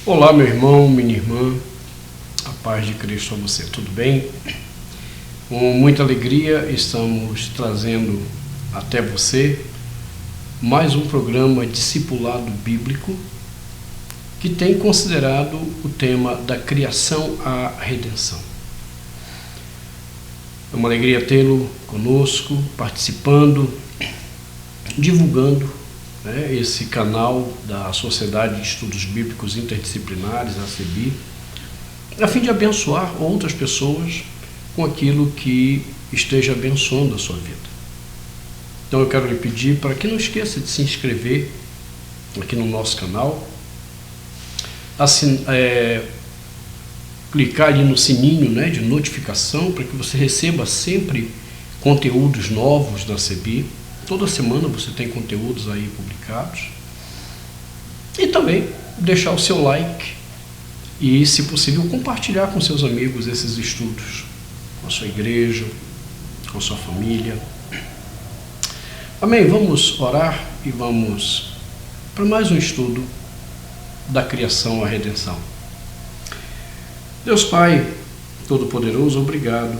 Olá, meu irmão, minha irmã, a paz de Cristo a você, tudo bem? Com muita alegria estamos trazendo até você mais um programa discipulado bíblico que tem considerado o tema da criação à redenção. É uma alegria tê-lo conosco, participando, divulgando esse canal da Sociedade de Estudos Bíblicos Interdisciplinares, a CEBI, a fim de abençoar outras pessoas com aquilo que esteja abençoando a sua vida. Então eu quero lhe pedir para que não esqueça de se inscrever aqui no nosso canal, clicar ali no sininho de notificação para que você receba sempre conteúdos novos da CEBI. Toda semana você tem conteúdos aí publicados. E também deixar o seu like e, se possível, compartilhar com seus amigos esses estudos, com a sua igreja, com a sua família. Amém? Vamos orar e vamos para mais um estudo da criação à redenção. Deus Pai Todo-Poderoso, obrigado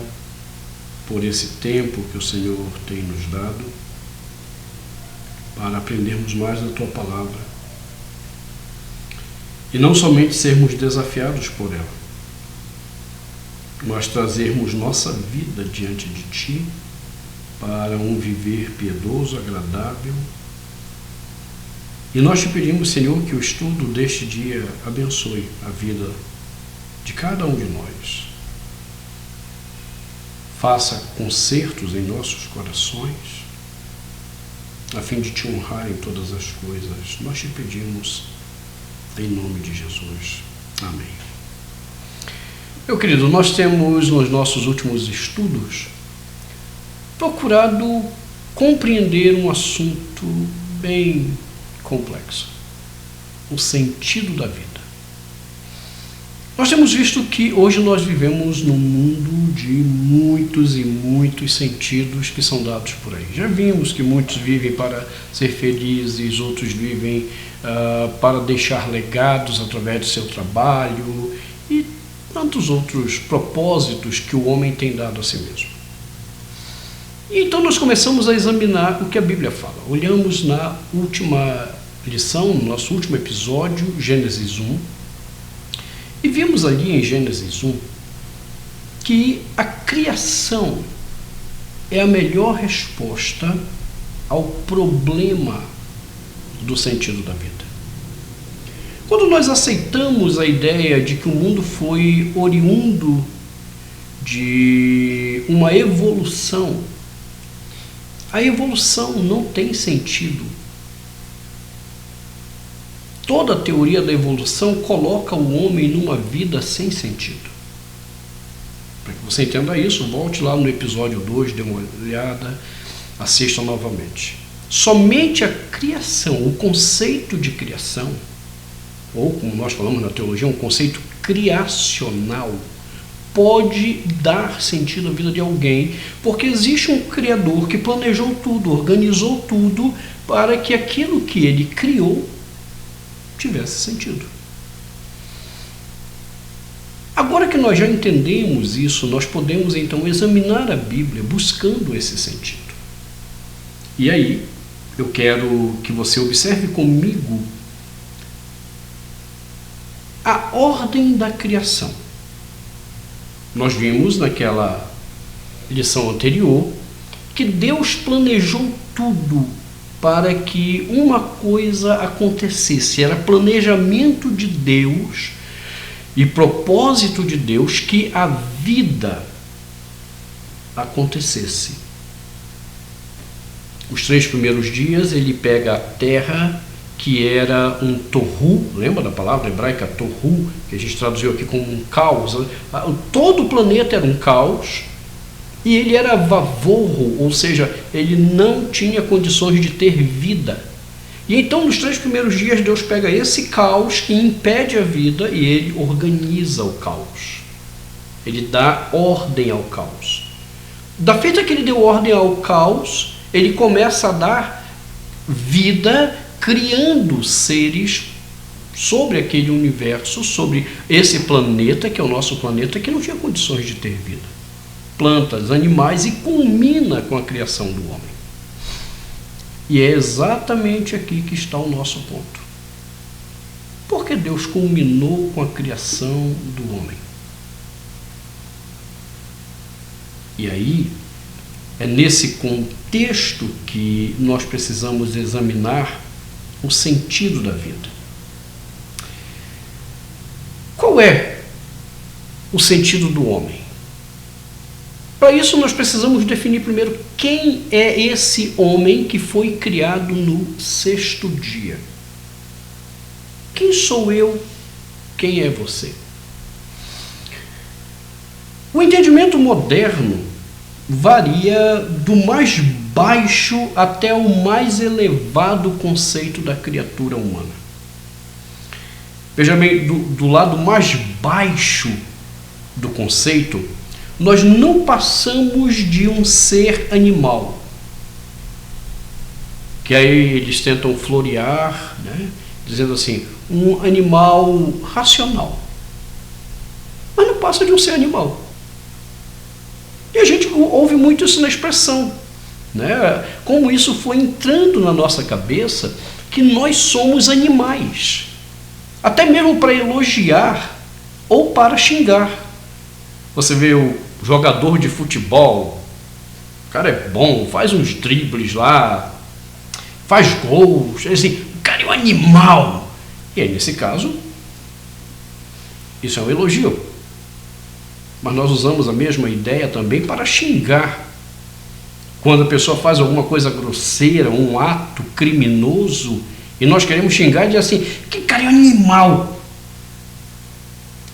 por esse tempo que o Senhor tem nos dado para aprendermos mais da Tua Palavra e não somente sermos desafiados por ela, mas trazermos nossa vida diante de Ti para um viver piedoso, agradável. E nós Te pedimos, Senhor, que o estudo deste dia abençoe a vida de cada um de nós. Faça concertos em nossos corações, a fim de Te honrar em todas as coisas. Nós Te pedimos em nome de Jesus. Amém. Meu querido, nós temos nos nossos últimos estudos procurado compreender um assunto bem complexo: o sentido da vida. Nós temos visto que hoje nós vivemos num mundo de muitos e muitos sentidos que são dados por aí. Já vimos que muitos vivem para ser felizes, outros vivem para deixar legados através do seu trabalho e tantos outros propósitos que o homem tem dado a si mesmo. E então nós começamos a examinar o que a Bíblia fala. Olhamos na última lição, no nosso último episódio, Gênesis 1, e vimos ali em Gênesis 1 que a criação é a melhor resposta ao problema do sentido da vida. Quando nós aceitamos a ideia de que o mundo foi oriundo de uma evolução, a evolução não tem sentido. Toda a teoria da evolução coloca o homem numa vida sem sentido. Para que você entenda isso, volte lá no episódio 2, dê uma olhada, assista novamente. Somente a criação, o conceito de criação, ou como nós falamos na teologia, um conceito criacional, pode dar sentido à vida de alguém, porque existe um Criador que planejou tudo, organizou tudo para que aquilo que ele criou tivesse sentido. Agora que nós já entendemos isso, nós podemos então examinar a Bíblia buscando esse sentido. E aí, eu quero que você observe comigo a ordem da criação. Nós vimos naquela lição anterior que Deus planejou tudo para que uma coisa acontecesse. Era planejamento de Deus e propósito de Deus que a vida acontecesse. Os 3 primeiros dias ele pega a terra, que era um torru, lembra da palavra hebraica torru, que a gente traduziu aqui como um caos. Todo o planeta era um caos. E ele era vavorro, ou seja, ele não tinha condições de ter vida. E então, nos 3 primeiros dias, Deus pega esse caos que impede a vida e ele organiza o caos. Ele dá ordem ao caos. Da feita que ele deu ordem ao caos, ele começa a dar vida, criando seres sobre aquele universo, sobre esse planeta, que é o nosso planeta, que não tinha condições de ter vida. Plantas, animais, e culmina com a criação do homem. E é exatamente aqui que está o nosso ponto. Por que Deus culminou com a criação do homem? E aí, é nesse contexto que nós precisamos examinar o sentido da vida. Qual é o sentido do homem? Para isso, nós precisamos definir primeiro quem é esse homem que foi criado no sexto dia. Quem sou eu? Quem é você? O entendimento moderno varia do mais baixo até o mais elevado conceito da criatura humana. Veja bem, do lado mais baixo do conceito, nós não passamos de um ser animal, que aí eles tentam florear, né, dizendo assim, um animal racional, mas não passa de um ser animal. E a gente ouve muito isso na expressão, né? Como isso foi entrando na nossa cabeça, que nós somos animais, até mesmo para elogiar ou para xingar. Você vê o jogador de futebol, o cara é bom, faz uns dribles lá, faz gols, assim, o cara é um animal. E aí, nesse caso, isso é um elogio. Mas nós usamos a mesma ideia também para xingar. Quando a pessoa faz alguma coisa grosseira, um ato criminoso, e nós queremos xingar e dizer assim, que cara é um animal.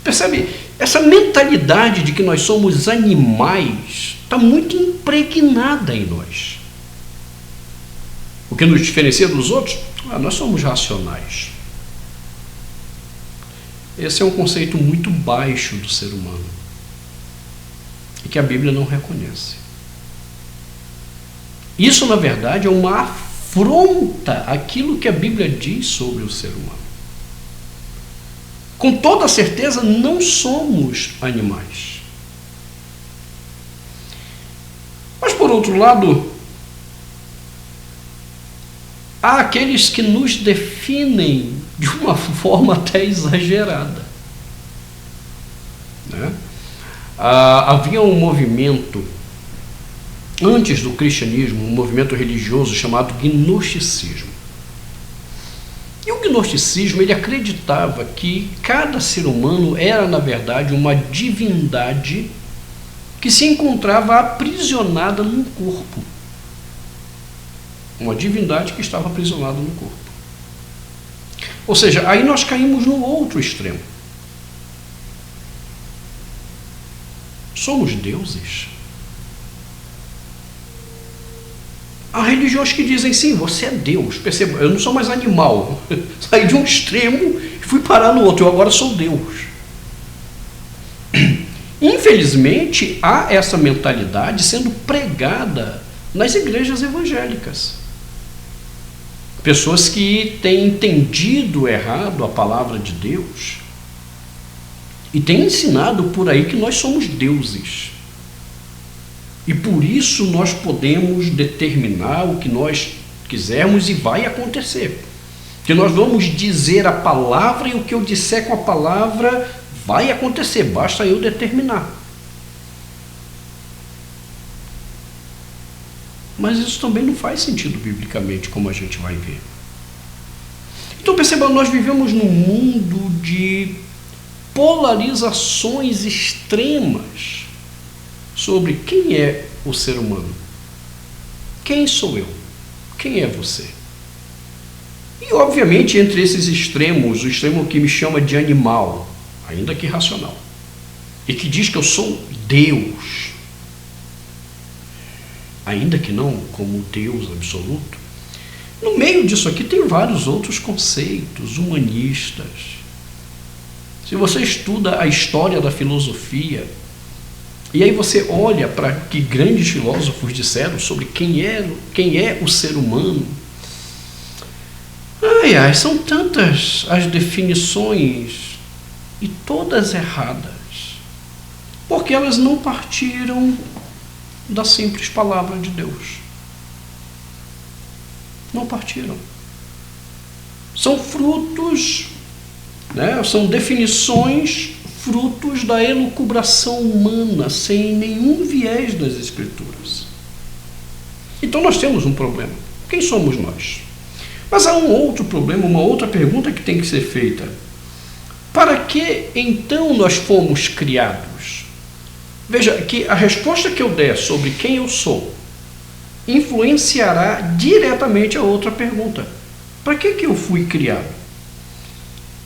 Percebe? Essa mentalidade de que nós somos animais está muito impregnada em nós. O que nos diferencia dos outros? Nós somos racionais. Esse é um conceito muito baixo do ser humano e que a Bíblia não reconhece. Isso, na verdade, é uma afronta àquilo que a Bíblia diz sobre o ser humano. Com toda certeza, não somos animais. Mas, por outro lado, há aqueles que nos definem de uma forma até exagerada, né? Havia um movimento, antes do cristianismo, um movimento religioso chamado gnosticismo. E o gnosticismo, ele acreditava que cada ser humano era, na verdade, uma divindade que se encontrava aprisionada num corpo. Uma divindade que estava aprisionada no corpo. Ou seja, aí nós caímos no outro extremo. Somos deuses. Há religiões que dizem, sim, você é Deus. Perceba, eu não sou mais animal. Saí de um extremo e fui parar no outro. Eu agora sou Deus. Infelizmente, há essa mentalidade sendo pregada nas igrejas evangélicas. Pessoas que têm entendido errado a palavra de Deus e têm ensinado por aí que nós somos deuses. E por isso nós podemos determinar o que nós quisermos e vai acontecer. Que nós vamos dizer a palavra e o que eu disser com a palavra vai acontecer, basta eu determinar. Mas isso também não faz sentido biblicamente, como a gente vai ver. Então perceba, nós vivemos num mundo de polarizações extremas sobre quem é o ser humano. Quem sou eu? Quem é você? E obviamente entre esses extremos, o extremo que me chama de animal, ainda que racional, e que diz que eu sou Deus, ainda que não como Deus absoluto, no meio disso aqui tem vários outros conceitos humanistas. Se você estuda a história da filosofia, e aí você olha para o que grandes filósofos disseram sobre quem é o ser humano, Ai, ai, são tantas as definições e todas erradas, porque elas não partiram da simples palavra de Deus. Não partiram. São frutos, são definições frutos da elucubração humana, sem nenhum viés das Escrituras. Então nós temos um problema. Quem somos nós? Mas há um outro problema, uma outra pergunta que tem que ser feita. Para que então nós fomos criados? Veja que a resposta que eu der sobre quem eu sou influenciará diretamente a outra pergunta. Para que eu fui criado?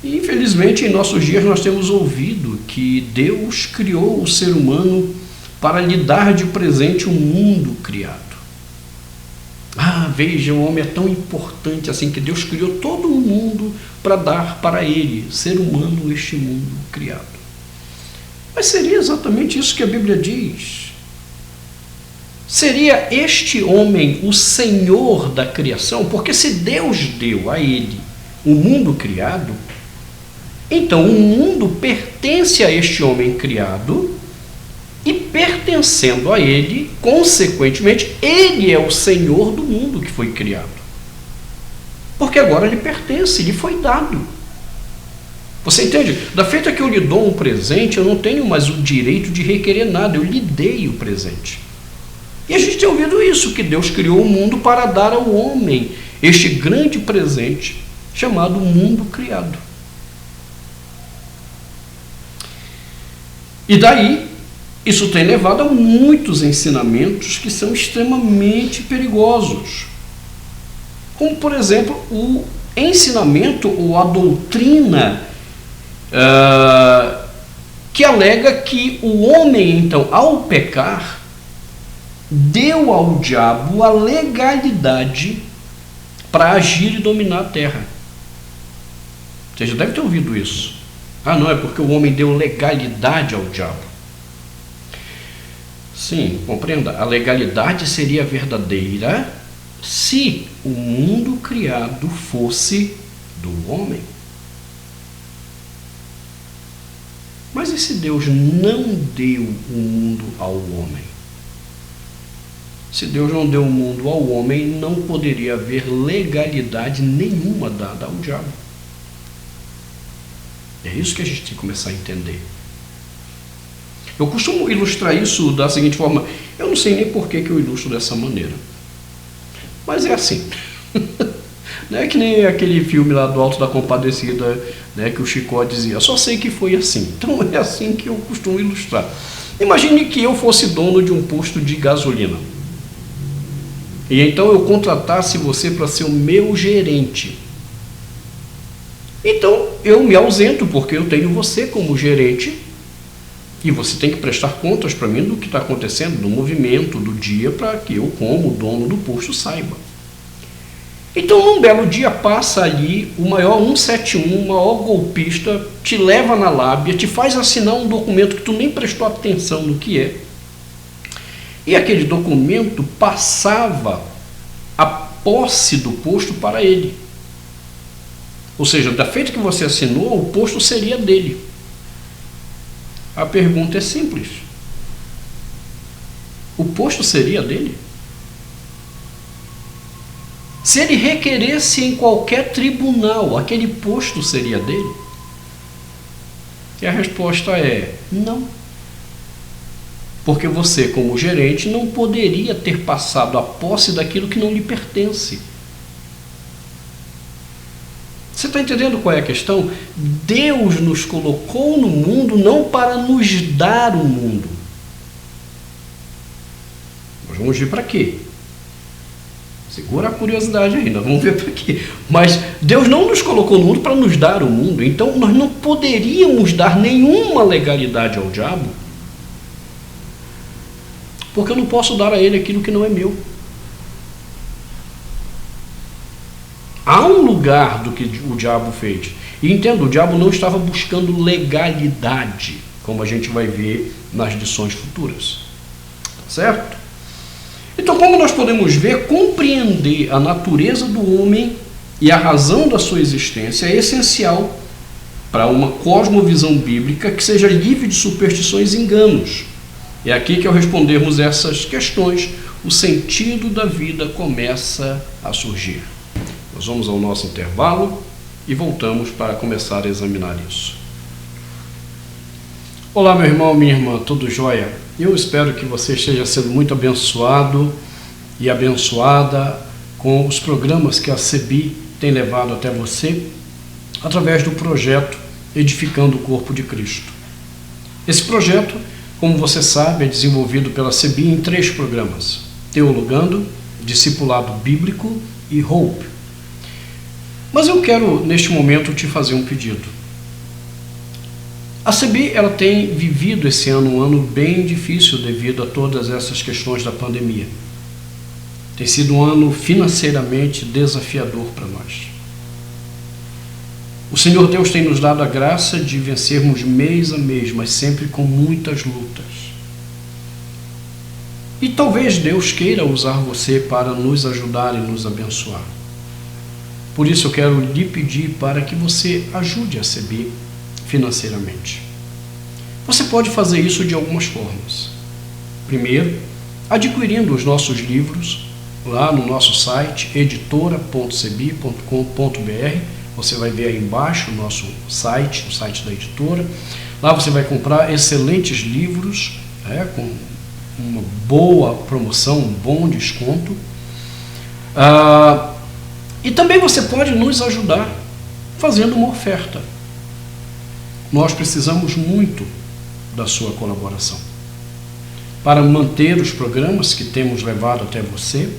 E, infelizmente, em nossos dias nós temos ouvido que Deus criou o ser humano para lhe dar de presente um mundo criado. Veja, o homem é tão importante assim que Deus criou todo o mundo para dar para ele, ser humano, este mundo criado. Mas seria exatamente isso que a Bíblia diz? Seria este homem o senhor da criação? Porque se Deus deu a ele o mundo criado, então o mundo pertence a este homem criado e, pertencendo a ele, consequentemente, ele é o senhor do mundo que foi criado. Porque agora lhe pertence, lhe foi dado. Você entende? Da feita que eu lhe dou um presente, eu não tenho mais o direito de requerer nada, eu lhe dei o presente. E a gente tem ouvido isso, que Deus criou o mundo para dar ao homem este grande presente chamado mundo criado. E daí, isso tem levado a muitos ensinamentos que são extremamente perigosos. Como, por exemplo, o ensinamento ou a doutrina que alega que o homem, então, ao pecar, deu ao diabo a legalidade para agir e dominar a terra. Você já deve ter ouvido isso. Não, é porque o homem deu legalidade ao diabo. Sim, compreenda, a legalidade seria verdadeira se o mundo criado fosse do homem. Mas e se Deus não deu o mundo ao homem? Se Deus não deu o mundo ao homem, não poderia haver legalidade nenhuma dada ao diabo. É isso que a gente tem que começar a entender. Eu costumo ilustrar isso da seguinte forma. Eu não sei nem por que eu ilustro dessa maneira. Mas é assim. Não é que nem aquele filme lá do Alto da Compadecida, que o Chicó dizia. Só sei que foi assim. Então é assim que eu costumo ilustrar. Imagine que eu fosse dono de um posto de gasolina. E então eu contratasse você para ser o meu gerente. Então eu me ausento porque eu tenho você como gerente. E você tem que prestar contas para mim do que está acontecendo, do movimento, do dia, para que eu, como dono do posto, saiba. Então, num belo dia, passa ali o maior 171, o maior golpista, te leva na lábia, te faz assinar um documento que tu nem prestou atenção no que é. E aquele documento passava a posse do posto para ele. Ou seja, da feita que você assinou, o posto seria dele. A pergunta é simples. O posto seria dele? Se ele requeresse em qualquer tribunal, aquele posto seria dele? E a resposta é não. Porque você, como gerente, não poderia ter passado a posse daquilo que não lhe pertence. Você está entendendo qual é a questão? Deus nos colocou no mundo não para nos dar o mundo. Nós vamos ver para quê? Segura a curiosidade ainda, vamos ver para quê. Mas Deus não nos colocou no mundo para nos dar o mundo. Então nós não poderíamos dar nenhuma legalidade ao diabo, porque eu não posso dar a ele aquilo que não é meu. Há um lugar do que o diabo fez. E entendo, o diabo não estava buscando legalidade, como a gente vai ver nas lições futuras. Certo? Então, como nós podemos ver, compreender a natureza do homem e a razão da sua existência é essencial para uma cosmovisão bíblica que seja livre de superstições e enganos. É aqui que, ao respondermos essas questões, o sentido da vida começa a surgir. Nós vamos ao nosso intervalo e voltamos para começar a examinar isso. Olá, meu irmão, minha irmã, tudo jóia? Eu espero que você esteja sendo muito abençoado e abençoada com os programas que a CEBI tem levado até você através do projeto Edificando o Corpo de Cristo. Esse projeto, como você sabe, é desenvolvido pela CEBI em 3 programas: Teologando, Discipulado Bíblico e Hope. Mas eu quero, neste momento, te fazer um pedido. A CEBI, ela tem vivido esse ano um ano bem difícil devido a todas essas questões da pandemia. Tem sido um ano financeiramente desafiador para nós. O Senhor Deus tem nos dado a graça de vencermos mês a mês, mas sempre com muitas lutas. E talvez Deus queira usar você para nos ajudar e nos abençoar. Por isso eu quero lhe pedir para que você ajude a CEBI financeiramente. Você pode fazer isso de algumas formas. Primeiro, adquirindo os nossos livros lá no nosso site editora.cebi.com.br. Você vai ver aí embaixo o nosso site, o site da editora. Lá você vai comprar excelentes livros, com uma boa promoção, um bom desconto. E também você pode nos ajudar fazendo uma oferta. Nós precisamos muito da sua colaboração para manter os programas que temos levado até você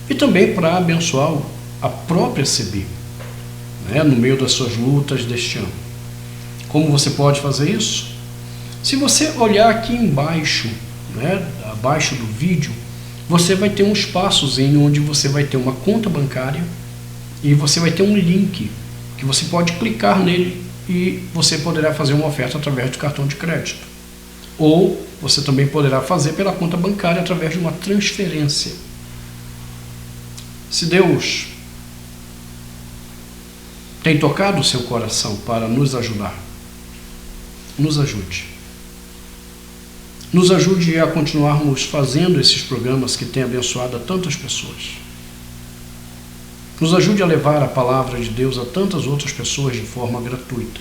e também para abençoar a própria CEBI, no meio das suas lutas deste ano. Como você pode fazer isso? Se você olhar aqui embaixo, abaixo do vídeo, você vai ter um espaçozinho onde você vai ter uma conta bancária e você vai ter um link que você pode clicar nele e você poderá fazer uma oferta através do cartão de crédito. Ou você também poderá fazer pela conta bancária através de uma transferência. Se Deus tem tocado o seu coração para nos ajudar, nos ajude. Nos ajude a continuarmos fazendo esses programas que têm abençoado a tantas pessoas. Nos ajude a levar a palavra de Deus a tantas outras pessoas de forma gratuita.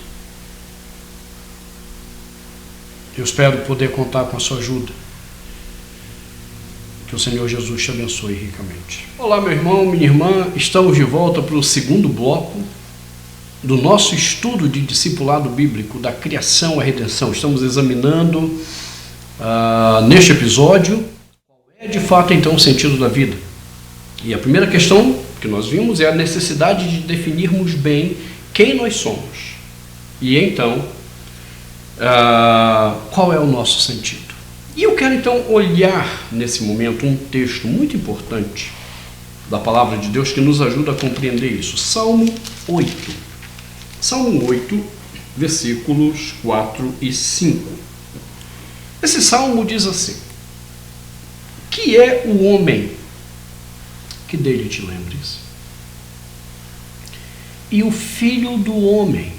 Eu espero poder contar com a sua ajuda. Que o Senhor Jesus te abençoe ricamente. Olá, meu irmão, minha irmã. Estamos de volta para o segundo bloco do nosso estudo de discipulado bíblico da criação à redenção. Estamos examinando neste episódio qual é de fato então o sentido da vida. E a primeira questão que nós vimos é a necessidade de definirmos bem quem nós somos. E então, qual é o nosso sentido? E eu quero então olhar nesse momento um texto muito importante da palavra de Deus que nos ajuda a compreender isso. Salmo 8. Salmo 8, versículos 4 e 5. Esse salmo diz assim: que é o homem que dele te lembres, e o filho do homem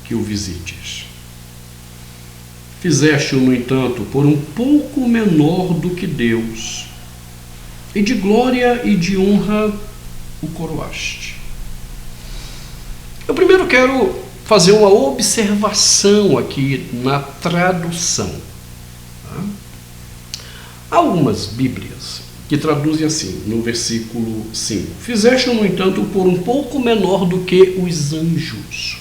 que o visites. Fizeste-o, no entanto, por um pouco menor do que Deus, e de glória e de honra o coroaste. Eu primeiro quero fazer uma observação aqui na tradução. Há algumas Bíblias que traduzem assim, no versículo 5. Fizeste-o, no entanto, por um pouco menor do que os anjos.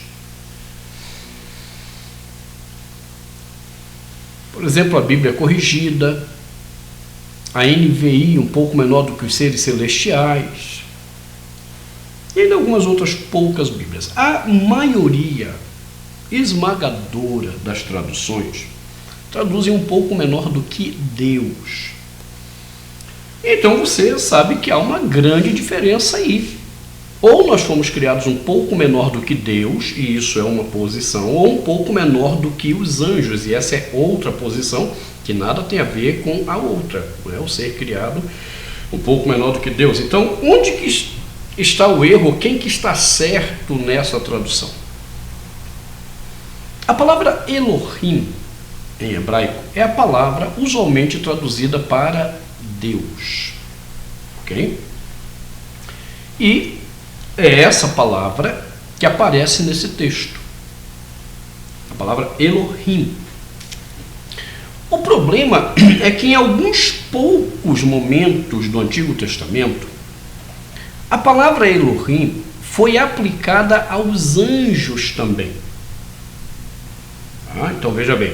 Por exemplo, a Bíblia Corrigida, a NVI um pouco menor do que os seres celestiais, e ainda algumas outras poucas Bíblias. A maioria esmagadora das traduções traduzem um pouco menor do que Deus. Então você sabe que há uma grande diferença aí. Ou nós fomos criados um pouco menor do que Deus, e isso é uma posição, ou um pouco menor do que os anjos, e essa é outra posição que nada tem a ver com a outra, o ser criado um pouco menor do que Deus. Então, onde que está o erro? Quem que está certo nessa tradução? A palavra Elohim, em hebraico, é a palavra usualmente traduzida para Deus. Ok? E é essa palavra que aparece nesse texto. A palavra Elohim. O problema é que em alguns poucos momentos do Antigo Testamento, a palavra Elohim foi aplicada aos anjos também. Então veja bem,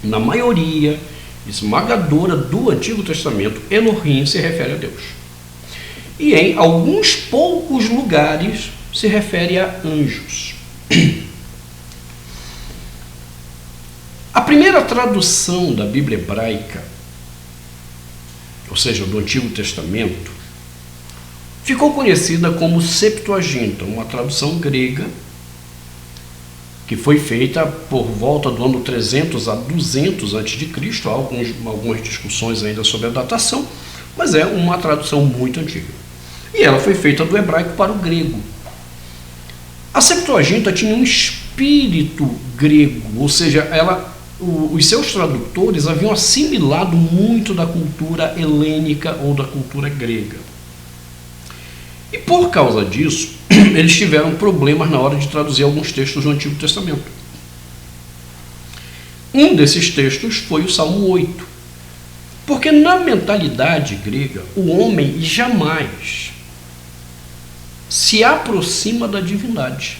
na maioria esmagadora do Antigo Testamento, Elohim se refere a Deus. E em alguns poucos lugares se refere a anjos. A primeira tradução da Bíblia hebraica, ou seja, do Antigo Testamento, ficou conhecida como Septuaginta, uma tradução grega que foi feita por volta do ano 300 a 200 a.C. Há algumas discussões ainda sobre a datação, mas é uma tradução muito antiga. E ela foi feita do hebraico para o grego. A Septuaginta tinha um espírito grego, ou seja, os seus tradutores haviam assimilado muito da cultura helênica ou da cultura grega. E por causa disso, eles tiveram problemas na hora de traduzir alguns textos do Antigo Testamento. Um desses textos foi o Salmo 8. Porque na mentalidade grega, o homem jamais se aproxima da divindade.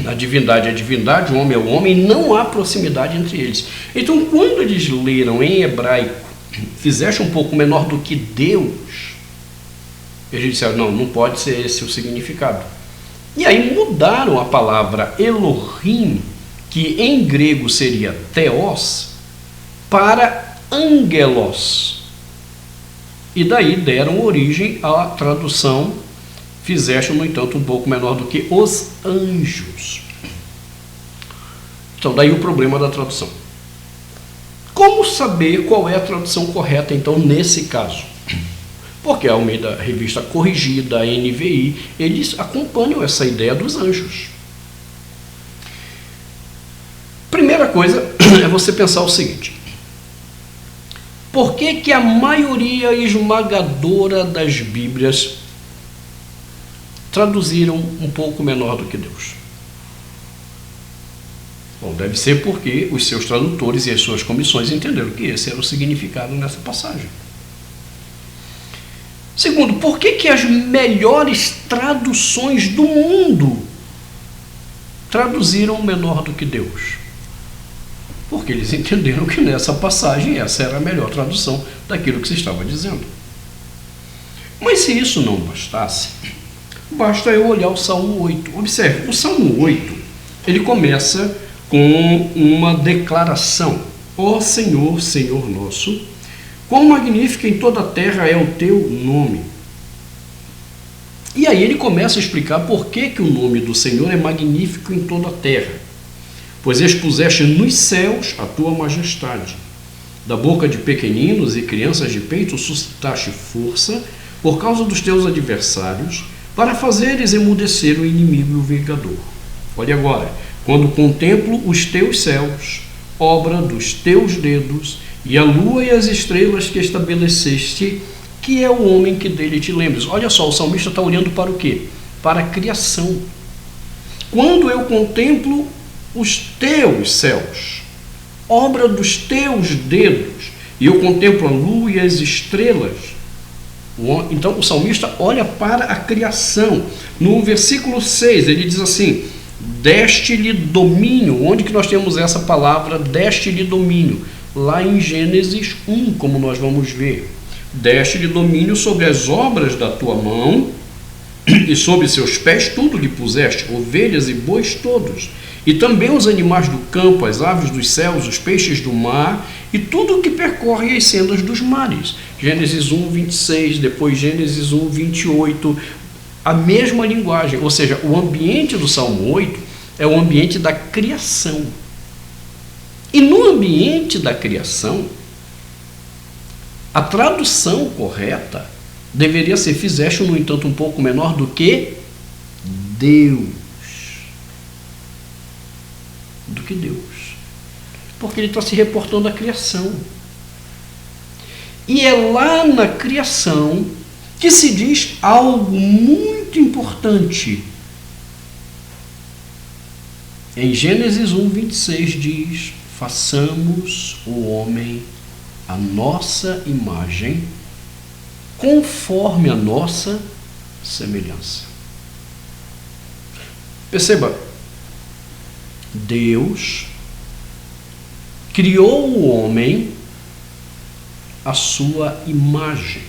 A divindade é a divindade, o homem é o homem, não há proximidade entre eles. Então, quando eles leram em hebraico, fizeste um pouco menor do que Deus, eles disseram, não pode ser esse o significado. E aí mudaram a palavra Elohim, que em grego seria Theos, para Angelos. E daí deram origem à tradução, fizeste, no entanto, um pouco menor do que os anjos. Então, daí o problema da tradução. Como saber qual é a tradução correta, então, nesse caso? Porque a Almeida Revista Corrigida, a NVI, eles acompanham essa ideia dos anjos. Primeira coisa é você pensar o seguinte: por que a maioria esmagadora das Bíblias traduziram um pouco menor do que Deus? Bom, deve ser porque os seus tradutores e as suas comissões entenderam que esse era o significado nessa passagem. Segundo, por que as melhores traduções do mundo traduziram menor do que Deus? Porque eles entenderam que nessa passagem essa era a melhor tradução daquilo que se estava dizendo. Mas se isso não bastasse, basta eu olhar o Salmo 8. Observe, o Salmo 8, ele começa com uma declaração: ó Senhor, Senhor nosso, quão magnífico em toda a terra é o teu nome. E aí ele começa a explicar por que o nome do Senhor é magnífico em toda a terra. Pois expuseste nos céus a tua majestade. Da boca de pequeninos e crianças de peito suscitaste força por causa dos teus adversários, para fazeres emudecer o inimigo e o vingador. Olha agora: quando contemplo os teus céus, obra dos teus dedos, e a lua e as estrelas que estabeleceste, que é o homem que dele te lembres. Olha só, o salmista está olhando para o quê? Para a criação. Quando eu contemplo os teus céus, obra dos teus dedos, e eu contemplo a lua e as estrelas. Então o salmista olha para a criação. No versículo 6 ele diz assim: deste-lhe domínio. Onde que nós temos essa palavra deste-lhe domínio? Lá em Gênesis 1, como nós vamos ver. Deste-lhe domínio sobre as obras da tua mão, e sobre seus pés tudo lhe puseste, ovelhas e bois todos, e também os animais do campo, as aves dos céus, os peixes do mar, e tudo o que percorre as sendas dos mares. Gênesis 1, 26, depois Gênesis 1, 28, a mesma linguagem, ou seja, o ambiente do Salmo 8 é o ambiente da criação. E no ambiente da criação, a tradução correta deveria ser: fizeste, no entanto, um pouco menor do que Deus. Do que Deus. Porque ele está se reportando à criação. E é lá na criação que se diz algo muito importante. Em Gênesis 1:26 diz: façamos o homem à nossa imagem, conforme a nossa semelhança. Perceba, Deus criou o homem à sua imagem.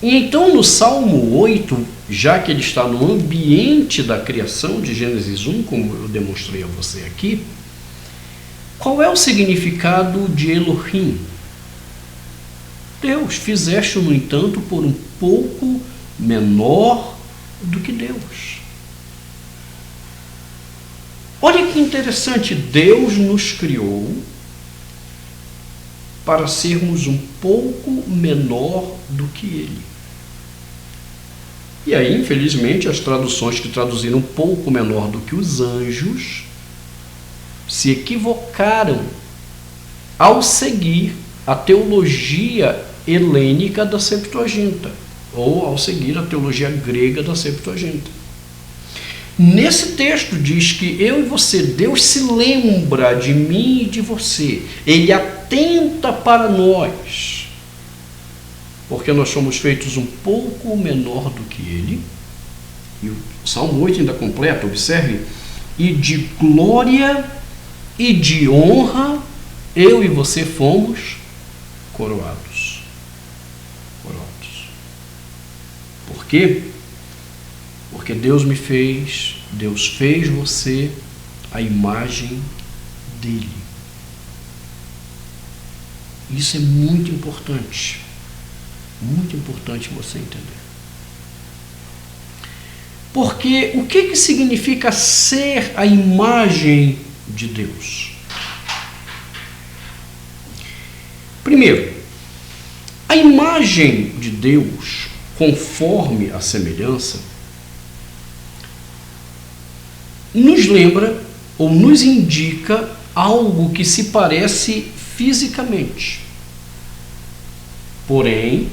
E então no Salmo 8, já que ele está no ambiente da criação de Gênesis 1, como eu demonstrei a você aqui, qual é o significado de Elohim? Deus. Fizeste, no entanto, por um pouco menor do que Deus. Olha que interessante, Deus nos criou para sermos um pouco menor do que Ele. E aí, infelizmente, as traduções que traduziram um pouco menor do que os anjos se equivocaram ao seguir a teologia helênica da Septuaginta, ou ao seguir a teologia grega da Septuaginta. Nesse texto diz que eu e você, Deus se lembra de mim e de você. Ele atenta para nós, porque nós somos feitos um pouco menor do que Ele. E o Salmo 8 ainda completa, observe: e de glória e de honra eu e você fomos coroados. Coroados. Por quê? Porque Deus me fez, Deus fez você a imagem dele. Isso é muito importante você entender. Porque o que significa ser a imagem de Deus? Primeiro, a imagem de Deus, conforme a semelhança, nos lembra ou nos indica algo que se parece fisicamente. Porém,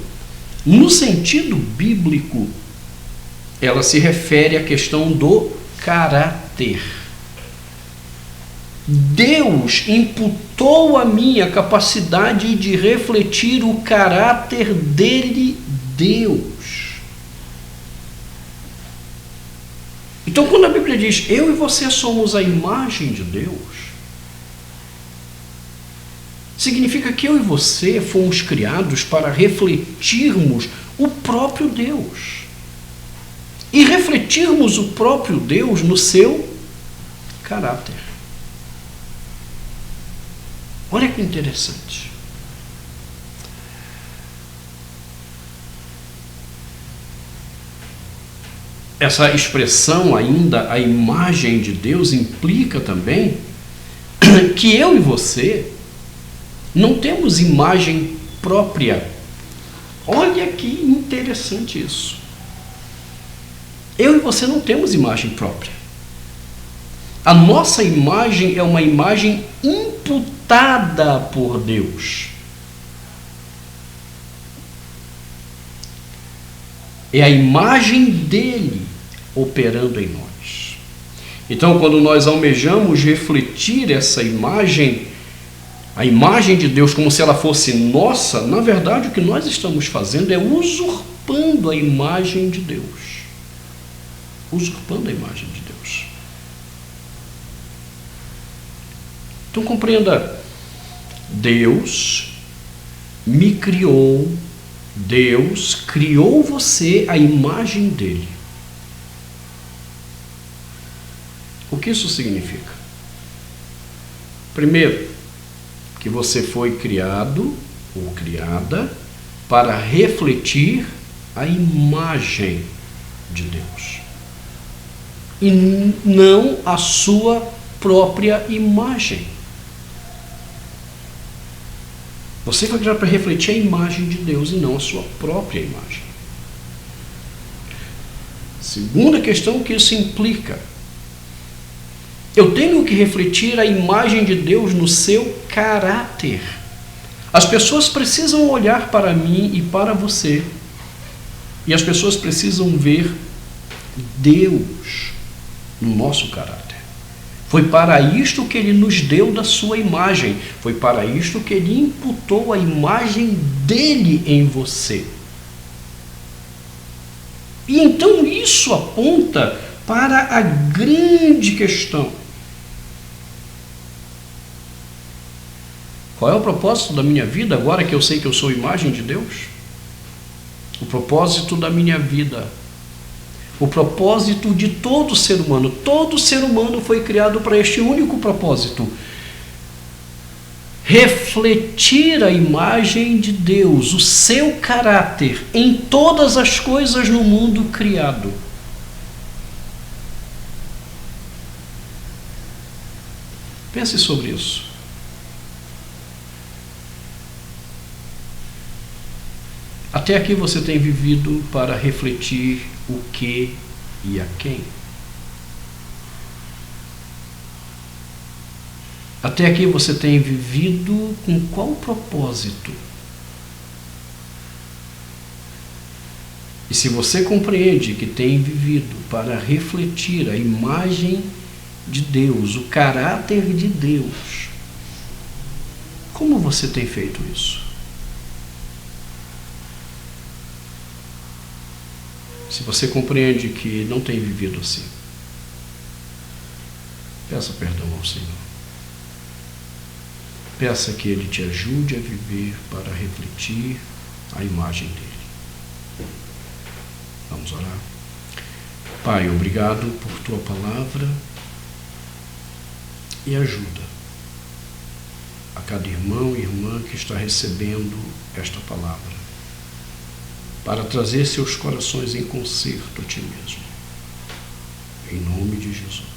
no sentido bíblico, ela se refere à questão do caráter. Deus imputou a mim a capacidade de refletir o caráter dele, Deus. Então, quando a Bíblia diz eu e você somos a imagem de Deus, significa que eu e você fomos criados para refletirmos o próprio Deus. E refletirmos o próprio Deus no seu caráter. Olha que interessante. Essa expressão ainda, a imagem de Deus, implica também que eu e você não temos imagem própria. Olha que interessante isso. Eu e você não temos imagem própria. A nossa imagem é uma imagem imputada por Deus. É a imagem dele operando em nós. Então, quando nós almejamos refletir essa imagem, a imagem de Deus como se ela fosse nossa, na verdade o que nós estamos fazendo é usurpando a imagem de Deus. Usurpando a imagem de Deus. Então compreenda, Deus me criou, Deus criou você à imagem dele. O que isso significa? Primeiro, que você foi criado ou criada para refletir a imagem de Deus e não a sua própria imagem. Você foi criado para refletir a imagem de Deus e não a sua própria imagem. Segunda questão que isso implica. Eu tenho que refletir a imagem de Deus no seu caráter. As pessoas precisam olhar para mim e para você. E as pessoas precisam ver Deus no nosso caráter. Foi para isto que Ele nos deu da sua imagem. Foi para isto que Ele imputou a imagem dEle em você. E então isso aponta para a grande questão. Qual é o propósito da minha vida agora que eu sei que eu sou imagem de Deus? O propósito da minha vida, o propósito de todo ser humano. Todo ser humano foi criado para este único propósito: refletir a imagem de Deus, o seu caráter, em todas as coisas no mundo criado. Pense sobre isso. Até aqui você tem vivido para refletir o que e a quem? Até aqui você tem vivido com qual propósito? E se você compreende que tem vivido para refletir a imagem de Deus, o caráter de Deus, como você tem feito isso? Se você compreende que não tem vivido assim, peça perdão ao Senhor. Peça que Ele te ajude a viver para refletir a imagem dEle. Vamos orar. Pai, obrigado por Tua palavra e ajuda a cada irmão e irmã que está recebendo esta palavra para trazer seus corações em conserto a Ti mesmo. Em nome de Jesus.